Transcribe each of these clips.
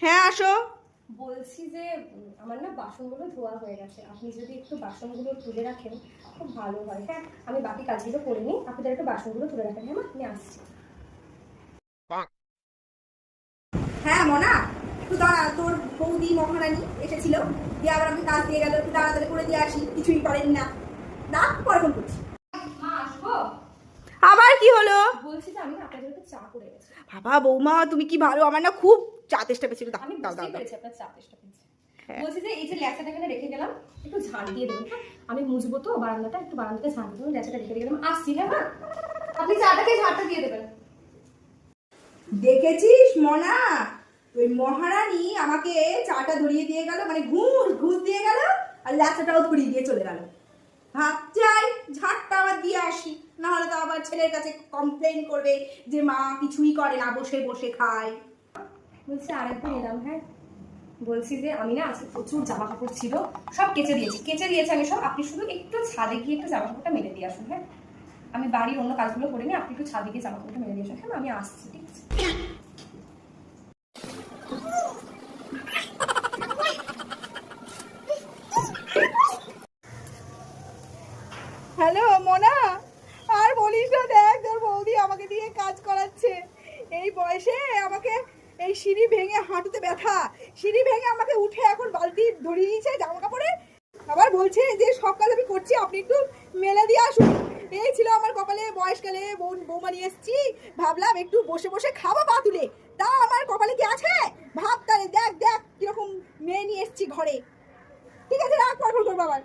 হ্যাঁ আসো। বলছি যে আমার না বাসনগুলো ধোয়া হয়ে গেছে, আপনি যদি একটু বাসনগুলো তুলে রাখেন খুব ভালো হয়। হ্যাঁ, আমি বাকি কাজগুলো করে নিই, আপনি তাহলে একটু বাসনগুলো তুলে রাখেন। হ্যাঁ মা, আমি আসছি। হ্যাঁ মনা, একটু দাঁড়া, তোর বৌদি মহারানী এসেছিল, দিয়ে আবার আমি কাজ দিয়ে গেল, একটু তাড়াতাড়ি করে দিয়ে আসি, কিছুই করেন না। না পরে ফোন করছি। মা আসবো? আবার কি হলো? বলছি যে আমি না আপনাদের একটু চা করে গেছি। বাবা বৌমা তুমি কি ভালো, আমার না খুব চা তেষ্টা পেয়েছিল। আমি দাও বুঝতেই দাও দাও। পেরেছি আপনার চা তেষ্টা পেয়েছে। হ্যাঁ। বলছি যে এই যে ল্যাচাটা এখানে রেখে গেলাম, একটু ঝাড় দিয়ে দেবেন। হ্যাঁ, আমি মুছবো তো বারান্দাটা, একটু বারান্দাটা ঝাড় দিয়ে দেবেন। ল্যাচাটা রেখে গেলাম, আসছি। হ্যাঁ মা, আপনি চাটাকে ঝাড়টা দিয়ে দেবেন। দেখেছিস মনা, ওই মহারানী আমাকে চাটা ধরিয়ে দিয়ে গেল, মানে ঘুষ ঘুষ দিয়ে গেল, আর ল্যাচাটাও ধরিয়ে দিয়ে চলে গেল। ভাব যাই ঝাড়টা আবার দিয়ে আসি, না হলে তো আবার ছেলের কাছে কমপ্লেন করবে যে মা কিছুই করে না, বসে বসে খায়। বলছি আরেকবার এলাম। হ্যাঁ, বলছি যে আমি না আজকে প্রচুর জামা কাপড় ছিল, সব কেচে দিয়েছি আমি সব। আপনি শুধু একটু ছাদে গিয়ে একটু জামা কাপড়টা মেলে দিয়ে আসুন। হ্যাঁ, আমি বাড়ির অন্য কাজগুলো করে নিই, আপনি একটু ছাদে গিয়ে জামা কাপড়টা মেলে দিয়ে আসুন। হ্যাঁ, আমি আসছি। ঠিক আছে। হ্যালো মোনা, আর বলিস না, দেখ তোর বৌদি আমাকে দিয়ে কাজ করাচ্ছে। এই বয়সে আমাকে এই সিঁড়ি ভেঙে, হাঁটুতে ব্যথা, সিঁড়ি ভেঙে আমাকে উঠে এখন বালতি ধরিয়ে দিয়েছে জামা কাপড়ে। আবার বলছে যে সব কাজ আমি করছি, আপনি একটু মেলে দিয়ে আসুন। এই ছিল আমার কপালে, বয়সকালে বৌমা নিয়ে এসেছি, ভাবলাম একটু বসে বসে খাবো পা তুলে, তা আমার কপালে কি আছে? ভাব তাহলে, দেখ দেখ কিরকম মেয়ে নিয়ে এসেছি ঘরে। ঠিক আছে, রাখ, পর ফোন করবো আবার।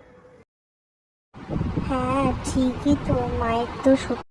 হ্যাঁ ঠিকই তো, মায়ের তো